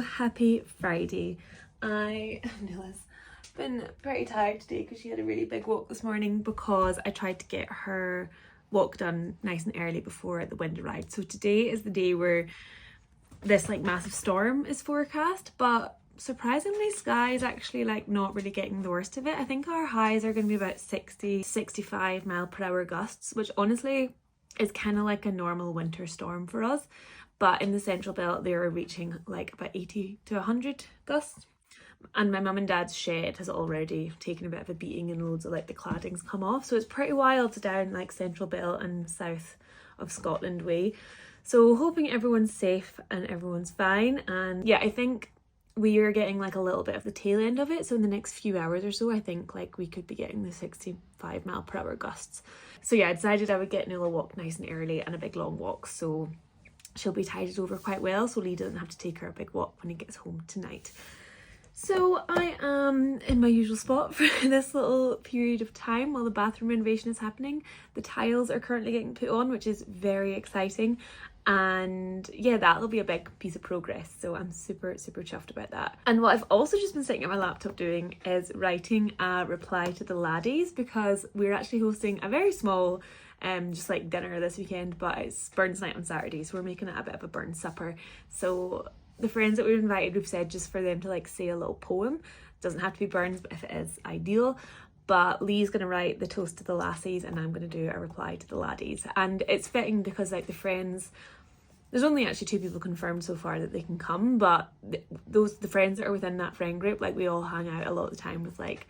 Happy Friday. Nila's been pretty tired today because she had a really big walk this morning because I tried to get her walk done nice and early before the wind arrived. So today is the day where this like massive storm is forecast, but surprisingly Skye is actually like not really getting the worst of it. I think our highs are going to be about 60-65 mile/hour gusts, which honestly is kind of like a normal winter storm for us. But in the central belt, they were reaching like about 80 to 100 gusts. And my mum and dad's shed has already taken a bit of a beating and loads of like the cladding's come off. So it's pretty wild down like central belt and south of Scotland way. So hoping everyone's safe and everyone's fine. And yeah, I think we are getting like a little bit of the tail end of it. So in the next few hours or so, I think like we could be getting the 65 mile/hour gusts. So yeah, I decided I would get Nila a walk nice and early and a big long walk. So she'll be tided over quite well, so Lee doesn't have to take her a big walk when he gets home tonight. So I am in my usual spot for this little period of time while the bathroom renovation is happening. The tiles are currently getting put on, which is very exciting. And yeah, that'll be a big piece of progress. So I'm super chuffed about that. And what I've also just been sitting at my laptop doing is writing a reply to the Laddies, because we're actually hosting a very small just like dinner this weekend, but it's Burns night on Saturday, so we're making it a bit of a Burns supper. So the friends that we've invited, we've said just for them to like say a little poem. Doesn't have to be Burns, but if it is, ideal. But Lee's going to write the toast to the lassies and I'm going to do a reply to the Laddies. And it's fitting because like the friends, there's only actually 2 people confirmed so far that they can come, but the friends that are within that friend group, like we all hang out a lot of the time with like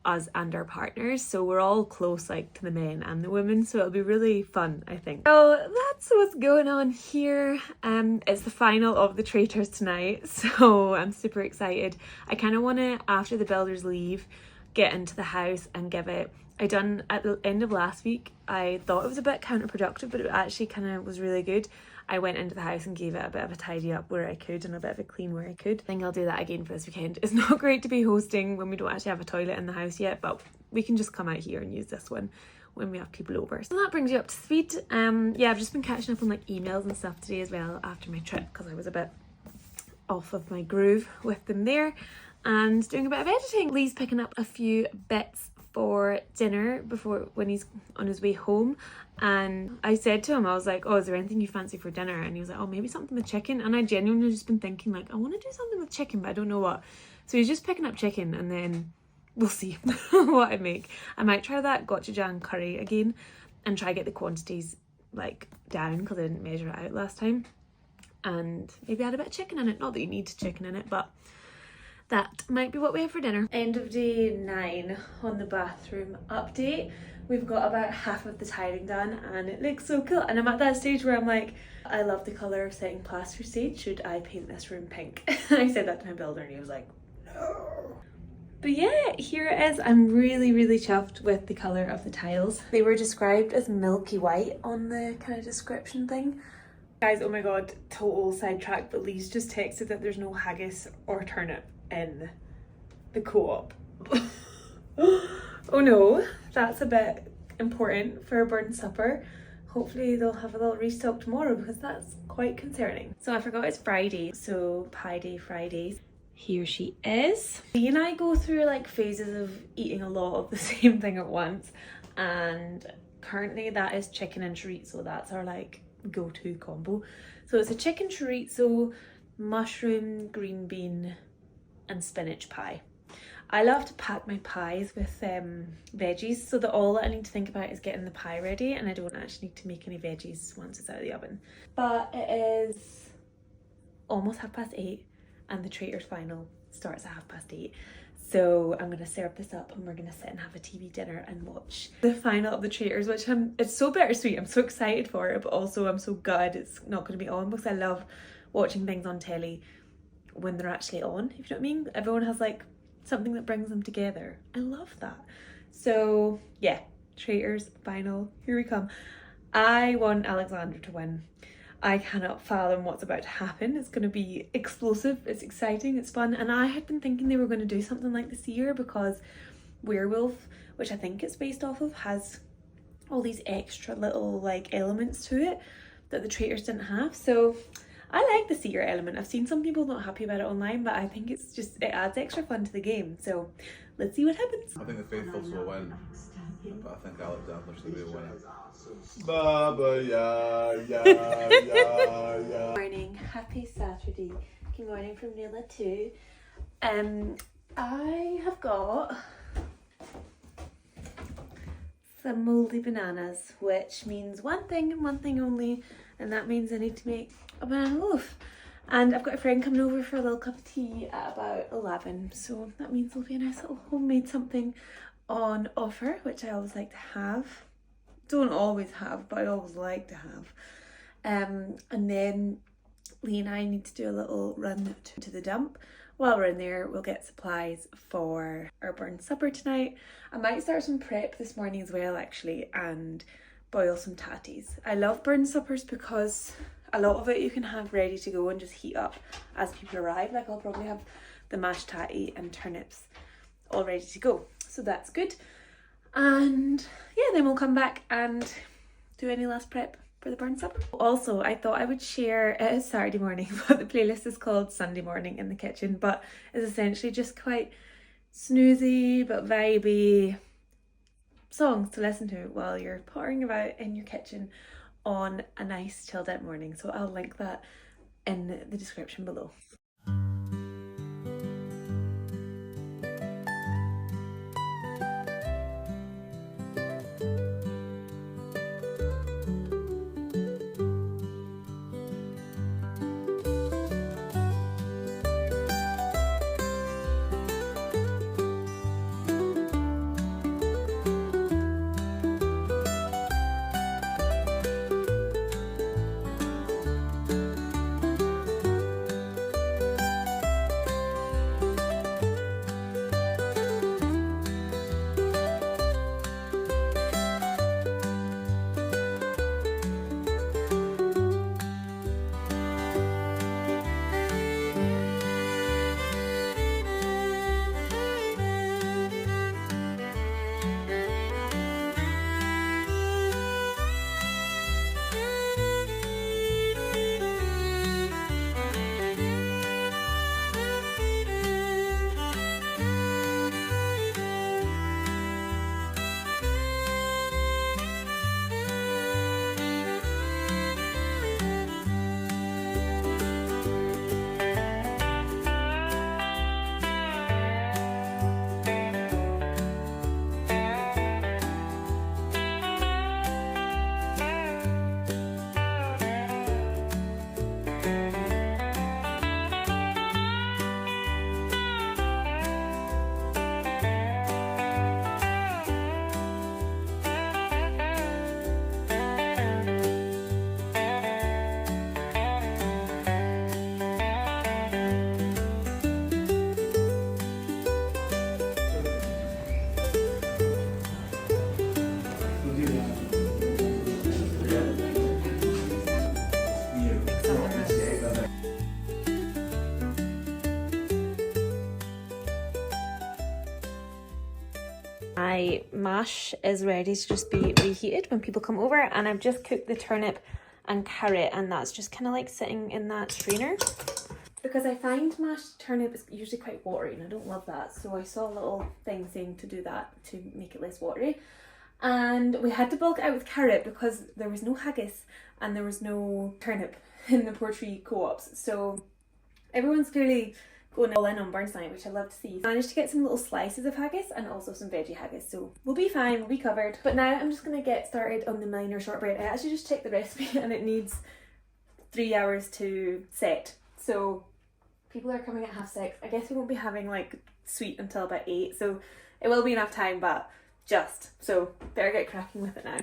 us and our partners, so we're all close like to the men and the women, so it'll be really fun, I think. So that's what's going on here. It's the final of the Traitors tonight, so I'm super excited. I kind of want to, after the builders leave, get into the house and give it, I done at the end of last week, I thought it was a bit counterproductive, but it actually kind of was really good. I went into the house and gave it a bit of a tidy up where I could and a bit of a clean where I could. I think I'll do that again for this weekend. It's not great to be hosting when we don't actually have a toilet in the house yet, but we can just come out here and use this one when we have people over. So that brings you up to speed. Yeah, I've just been catching up on like emails and stuff today as well after my trip, because I was a bit off of my groove with them there, and doing a bit of editing. Lee's picking up a few bits for dinner when he's on his way home, and I said to him, I was like, oh, is there anything you fancy for dinner? And he was like, oh, maybe something with chicken. And I genuinely just been thinking like, I want to do something with chicken, but I don't know what. So he's just picking up chicken, and then we'll see what I make. I might try that gochujang curry again and try get the quantities like down, because I didn't measure it out last time, and maybe add a bit of chicken in it. Not that you need chicken in it, but that might be what we have for dinner. End of day 9 on the bathroom update. We've got about half of the tiling done and it looks so cool. And I'm at that stage where I'm like, I love the colour of setting plaster stage. Should I paint this room pink? I said that to my builder and he was like, no. But yeah, here it is. I'm really chuffed with the colour of the tiles. They were described as milky white on the kind of description thing. Guys, oh my god, total sidetrack, but Lee's just texted that there's no haggis or turnip in the co-op. Oh no, that's a bit important for a Burns supper. Hopefully they'll have a little restock tomorrow, because that's quite concerning. So I forgot it's Friday, so Pie Day Fridays. Here she is. Lee and I go through like phases of eating a lot of the same thing at once, and currently that is chicken and chorizo. That's our like go-to combo. So it's a chicken chorizo, mushroom, green bean and spinach pie. I love to pack my pies with veggies, so that all that I need to think about is getting the pie ready, and I don't actually need to make any veggies once it's out of the oven. But it is almost 8:30 and the Traitors final starts at 8:30. So I'm going to serve this up and we're going to sit and have a TV dinner and watch the final of the Traitors, which it's so bittersweet. I'm so excited for it, but also I'm so gutted it's not going to be on, because I love watching things on telly when they're actually on, if you know what I mean. Everyone has like something that brings them together. I love that. So yeah, Traitors final, here we come. I want Alexander to win. I cannot fathom what's about to happen. It's going to be explosive, it's exciting, it's fun. And I had been thinking they were going to do something like this year, because Werewolf, which I think it's based off of, has all these extra little like elements to it that the Traitors didn't have. So I like the secret element. I've seen some people not happy about it online, but I think it's just, it adds extra fun to the game. So let's see what happens. I think the faithfuls will win, but I think Alexander's the real winner. Baba, yeah. Morning, happy Saturday. Good morning from Nila too. I have got some mouldy bananas, which means one thing and one thing only, and that means I need to make a banana loaf. And I've got a friend coming over for a little cup of tea at about 11, so that means there'll be a nice little homemade something on offer, which I always like to have. Don't always have, but I always like to have. And then Lee and I need to do a little run to the dump. While we're in there, we'll get supplies for our burn supper tonight. I might start some prep this morning as well, actually, and boil some tatties. I love burn suppers because a lot of it you can have ready to go and just heat up as people arrive. Like, I'll probably have the mashed tatty and turnips all ready to go, so that's good. And yeah, then we'll come back and do any last prep for the burn supper. Also, I thought I would share, it is Saturday morning, but the playlist is called Sunday Morning in the Kitchen, but it's essentially just quite snoozy but vibey songs to listen to while you're pottering about in your kitchen on a nice chilled out morning. So I'll link that in the description below. My mash is ready to just be reheated when people come over, and I've just cooked the turnip and carrot, and that's just kind of like sitting in that strainer. Because I find mashed turnip is usually quite watery and I don't love that, so I saw a little thing saying to do that to make it less watery. And we had to bulk it out with carrot because there was no haggis and there was no turnip in the Portree co-ops, so everyone's clearly going all in on Burns night, which I love to see. I managed to get some little slices of haggis and also some veggie haggis, so we'll be fine, we'll be covered. But now I'm just going to get started on the milliner shortbread. I actually just checked the recipe and it needs 3 hours to set, so people are coming at 6:30. I guess we won't be having like sweet until about 8, so it will be enough time, but just, so better get cracking with it now.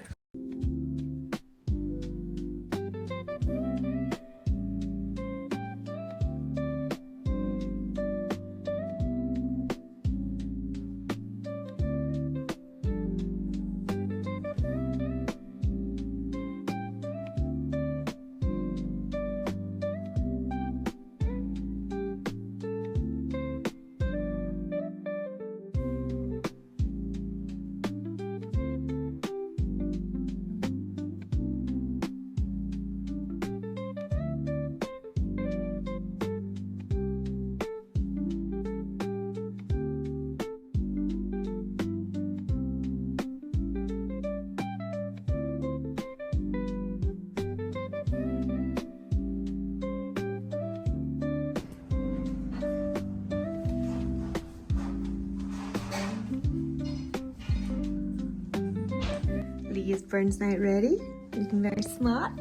is Burns night ready? Looking very smart.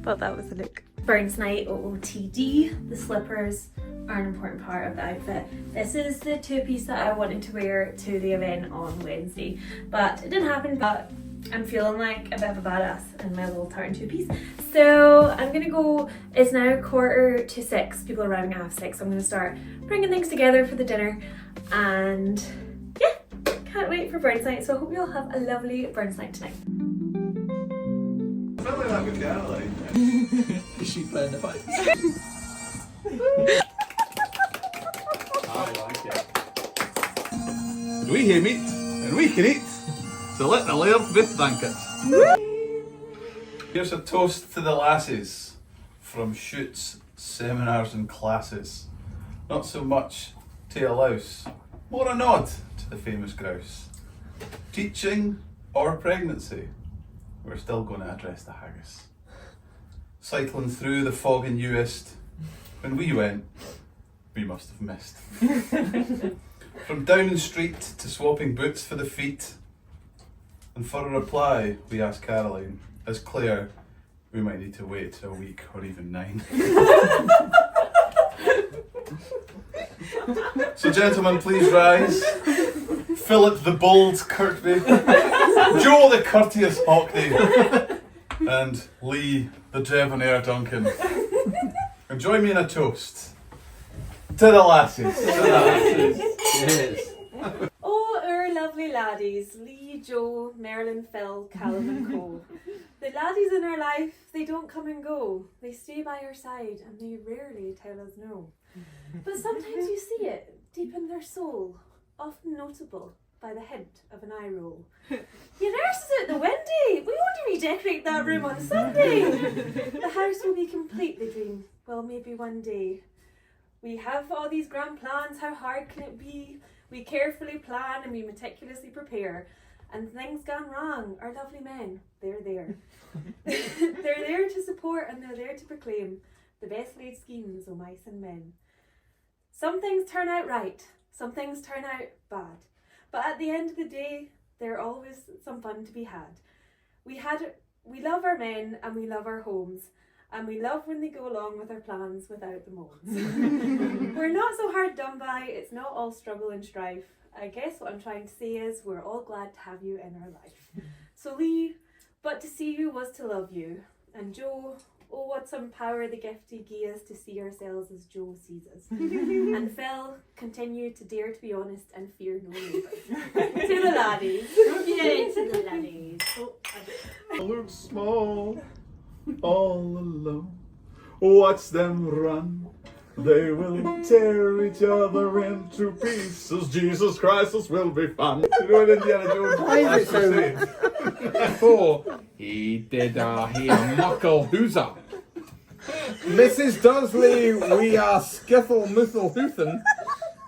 Thought that was the look. Burns night OOTD. The slippers are an important part of the outfit. This is the two-piece that I wanted to wear to the event on Wednesday, but it didn't happen. But I'm feeling like a bit of a badass in my little tartan two-piece. So I'm gonna go, it's now 5:45. People are arriving at 6:30. I'm gonna start bringing things together for the dinner, and yeah, can't wait for Burns night. So I hope you all have a lovely Burns night tonight. I felt like that with Caroline. Is she playing the pipes? I like it. We hear meat and we can eat, so let the laird be thanked. Here's a toast to the lassies from shoots, seminars and classes. Not so much to a louse, more a nod to the famous grouse. Teaching or pregnancy, we're still going to address the haggis. Cycling through the fog in Uist, when we went, we must have missed. From Downing Street to swapping boots for the feet. And for a reply, we asked Caroline, as Claire, we might need to wait a week or even 9. So gentlemen, please rise. Philip the bold Kirkby, Joe the courteous Hockney, and Lee the debonair Duncan. And join me in a toast to the lassies. Yes. Oh, our lovely laddies, Lee, Joe, Merlin, Phil, Callum and Co. The laddies in our life, they don't come and go. They stay by our side and they rarely tell us no. But sometimes you see it deep in their soul, often notable by the hint of an eye roll. Your nurse is out the windy. We want to redecorate that room on Sunday. The house will be complete, they dream. Well, maybe one day. We have all these grand plans, how hard can it be? We carefully plan and we meticulously prepare. And things gone wrong, our lovely men, they're there. They're there to support and they're there to proclaim the best laid schemes o' mice and men. Some things turn out right, some things turn out bad. But at the end of the day, there's always some fun to be had. We love our men and we love our homes. And we love when they go along with our plans without the moans. We're not so hard done by, it's not all struggle and strife. I guess what I'm trying to say is we're all glad to have you in our life. So Lee, but to see you was to love you. And Joe, oh what some power the gift he gave us to see ourselves as Joe sees us. And Phil, continue to dare to be honest and fear no labor. To the laddies. Yay, to the laddies. I look small, all alone. Watch them run. They will tear each other into pieces. Jesus Christ, this will be fun. You know what Indiana Jones Why is it so saying? Before he did here muckle hooser. Mrs. Dursley, we are skiffle muthel hoothen.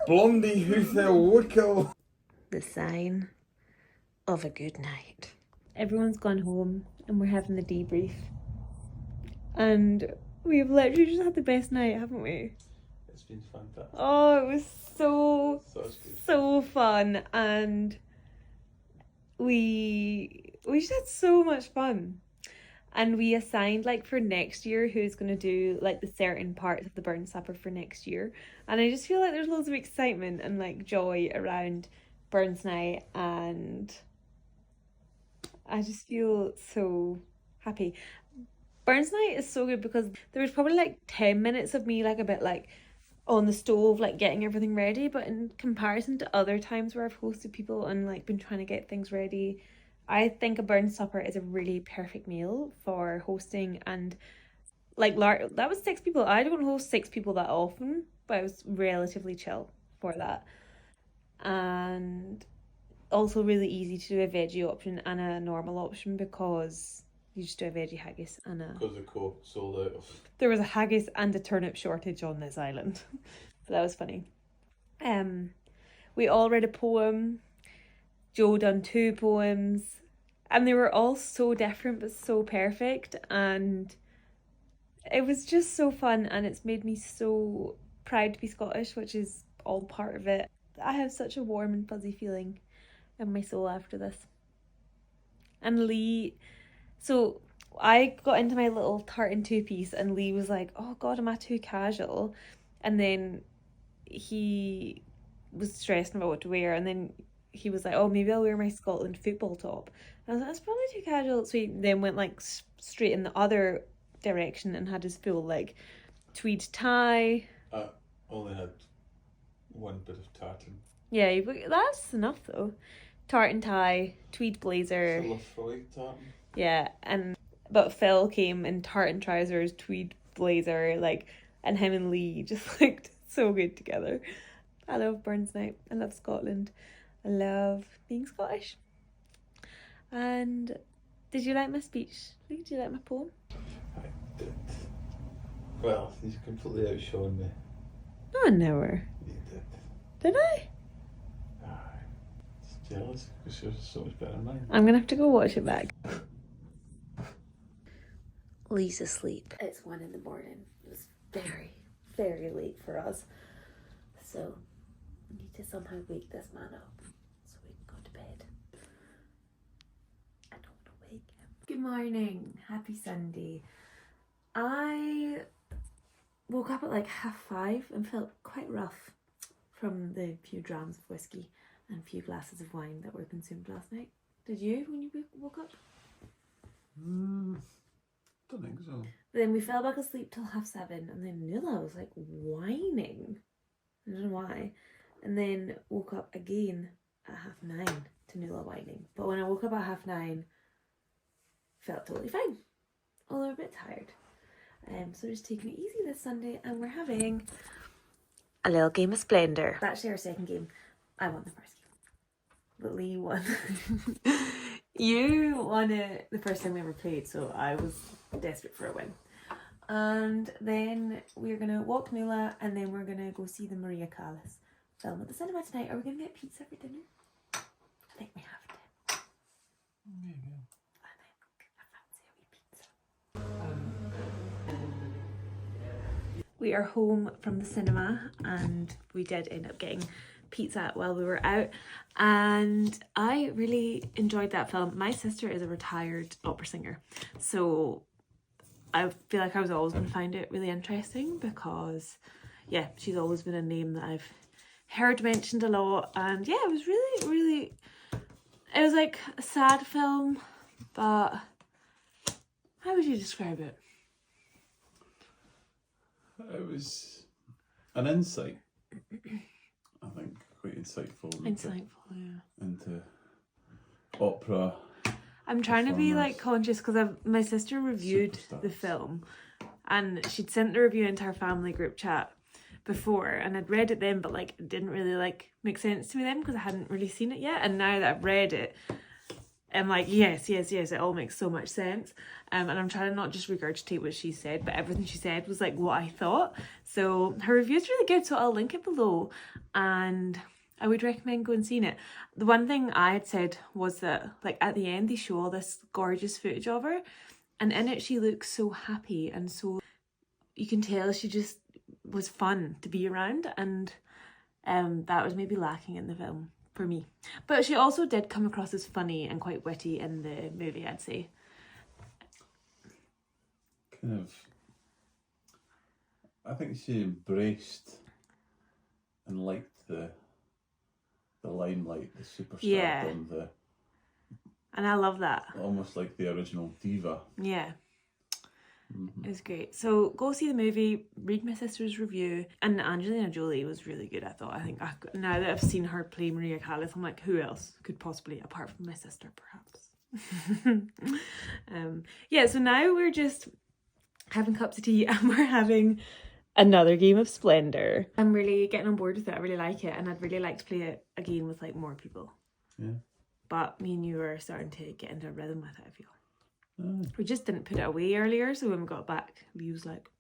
Blondie hoothel wickle. The sign of a good night. Everyone's gone home and we're having the debrief. And we've literally just had the best night, haven't we? It's been fantastic. Oh, it was so fun, and we just had so much fun. And we assigned like for next year who's going to do like the certain parts of the burn supper for next year. And I just feel like there's loads of excitement and like joy around Burns night, and I just feel so happy. Burns night is so good because there was probably like 10 minutes of me like a bit like on the stove like getting everything ready, but in comparison to other times where I've hosted people and like been trying to get things ready, I think a burn supper is a really perfect meal for hosting. And like that was 6 people. I don't host 6 people that often, but I was relatively chill for that. And also really easy to do a veggie option and a normal option because you just do a veggie haggis and a... Because the Coke sold out of... There was a haggis and a turnip shortage on this island. So that was funny. We all read a poem. Joe done 2 poems. And they were all so different but so perfect. And it was just so fun. And it's made me so proud to be Scottish, which is all part of it. I have such a warm and fuzzy feeling in my soul after this. And Lee, so I got into my little tartan two-piece and Lee was like, oh God, am I too casual? And then he was stressing about what to wear, and then he was like, oh, maybe I'll wear my Scotland football top. And I was like, that's probably too casual. So he then went like straight in the other direction and had his full like tweed tie. I only had one bit of tartan. Yeah, that's enough though. Tartan tie, tweed blazer. Full of Freud tartan. Yeah, but Phil came in tartan trousers, tweed blazer, like, and him and Lee just looked so good together. I love Burns Night. I love Scotland. I love being Scottish. And did you like my speech? Did you like my poem? I did. Well, you completely outshone me. Oh, never. You did. Did I? Aye. It's jealous because yours is so much better than mine. I'm gonna have to go watch it back. Lee's asleep. It's 1 a.m. It was very, very late for us. So we need to somehow wake this man up so we can go to bed. I don't want to wake him. Good morning. Happy Sunday. I woke up at like 5:30 and felt quite rough from the few drams of whiskey and a few glasses of wine that were consumed last night. Did you when you woke up? Don't think so. But then we fell back asleep till 7:30, and then Nuala was like whining. I don't know why. And then woke up again at 9:30 to Nuala whining. But when I woke up at 9:30, felt totally fine. Although a bit tired. So we're just taking it easy this Sunday, and we're having a little game of Splendor. Actually, our second game. I won the first game, but Lee won. You won it the first time we ever played, so I was desperate for a win. And then we're gonna walk Nuala, and then we're gonna go see the Maria Callas film at the cinema tonight. Are we gonna get pizza for dinner? I think we have to. There you go. I think I fancy a wee pizza. We are home from the cinema, and we did end up getting pizza while we were out, and I really enjoyed that film. My sister is a retired opera singer, so I feel like I was always going to find it really interesting because, yeah, she's always been a name that I've heard mentioned a lot. And yeah, it was really, it was like a sad film, but how would you describe it? It was an insight. I think quite insightful. Into opera. I'm trying to be like conscious because my sister reviewed the film, and she'd sent the review into our family group chat before, and I'd read it then, but like it didn't really like make sense to me then because I hadn't really seen it yet. And now that I've read it, I'm like, yes, it all makes so much sense. And I'm trying to not just regurgitate what she said, but everything she said was like what I thought. So her review's really good, so I'll link it below, and I would recommend going and seeing it. The one thing I had said was that like at the end they show all this gorgeous footage of her, and in it she looks so happy, and so you can tell she just was fun to be around, and that was maybe lacking in the film for me. But she also did come across as funny and quite witty in the movie, I'd say. Kind of, I think she embraced and liked the limelight, the superstardom, and I love that. Almost like the original diva. Yeah. It was great. So go see the movie, read my sister's review, and Angelina Jolie was really good, I thought. I think now that I've seen her play Maria Callas, I'm like, who else could possibly, apart from my sister, perhaps? Yeah, so now we're just having cups of tea and we're having another game of Splendor. I'm really getting on board with it. I really like it, and I'd really like to play it again with like more people. Yeah. But me and you are starting to get into a rhythm with it, I feel. We just didn't put it away earlier, so when we got back, Lee was like,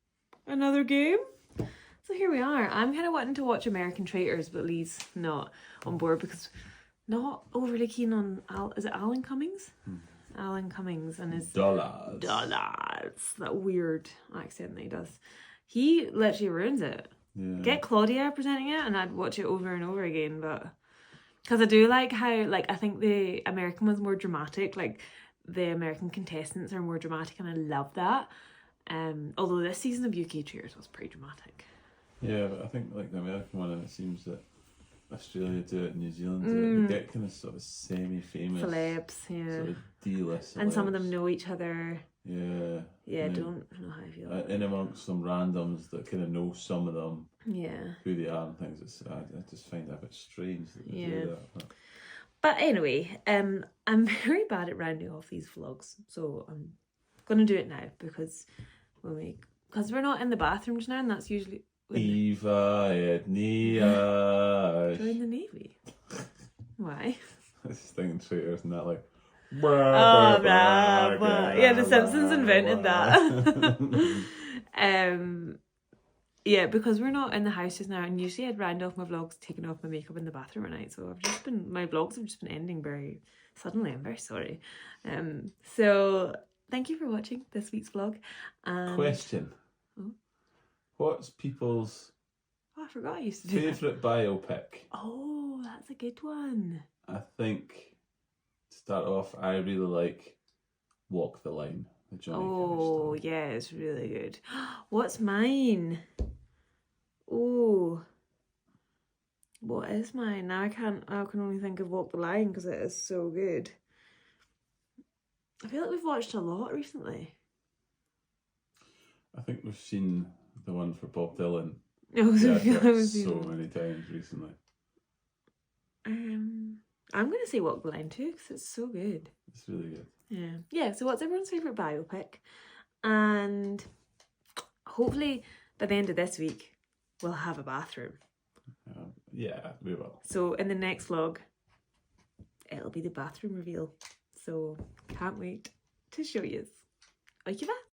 another game? So here we are. I'm kind of wanting to watch American Traitors, but Lee's not on board because not overly keen on, is it Alan Cummings? Alan Cummings and his Dollars. That weird accent that he does. He literally ruins it. Yeah. Get Claudia presenting it and I'd watch it over and over again, but because I do like how, like, I think the American one's more dramatic. Like, the American contestants are more dramatic, and I love that. Although this season of UK Traitors was pretty dramatic. Yeah, but I think like the American one, and it seems that Australia do it, New Zealand do it. They get kind of sort of semi-famous Celebs, yeah. sort of D-list And some of celebs. them know each other. Yeah. Yeah, and don't know how I feel. About in amongst some randoms that kind of know some of them, yeah. who they are and things. I just find it a bit strange that they Yeah. do that. But anyway, I'm very bad at rounding off these vlogs, so I'm gonna do it now because we're not in the bathrooms now, and that's usually when Eva Ednia. join the Navy. Why? I was thinking Traitors and that like. Oh, blah, blah. Yeah, the Simpsons invented that. Yeah, because we're not in the house just now, and usually I'd round off my vlogs taking off my makeup in the bathroom at night, so my vlogs have just been ending very suddenly. I'm very sorry. So thank you for watching this week's vlog. Question. Oh. What's people's I forgot I used to do that. favourite biopic? Oh, that's a good one. I think, to start off, I really like Walk the Line. The Johnny Oh, Cash yeah, it's really good. What's mine? Oh, what is mine? Now I can only think of Walk the Line because it is so good. I feel like we've watched a lot recently. I think we've seen the one for Bob Dylan. Oh, Yeah, so many times recently. I'm going to say Walk the Line too because it's so good. It's really good. Yeah, so what's everyone's favourite biopic? And hopefully by the end of this week, we'll have a bathroom. Yeah, we will. So in the next vlog, it'll be the bathroom reveal. So can't wait to show you. Oike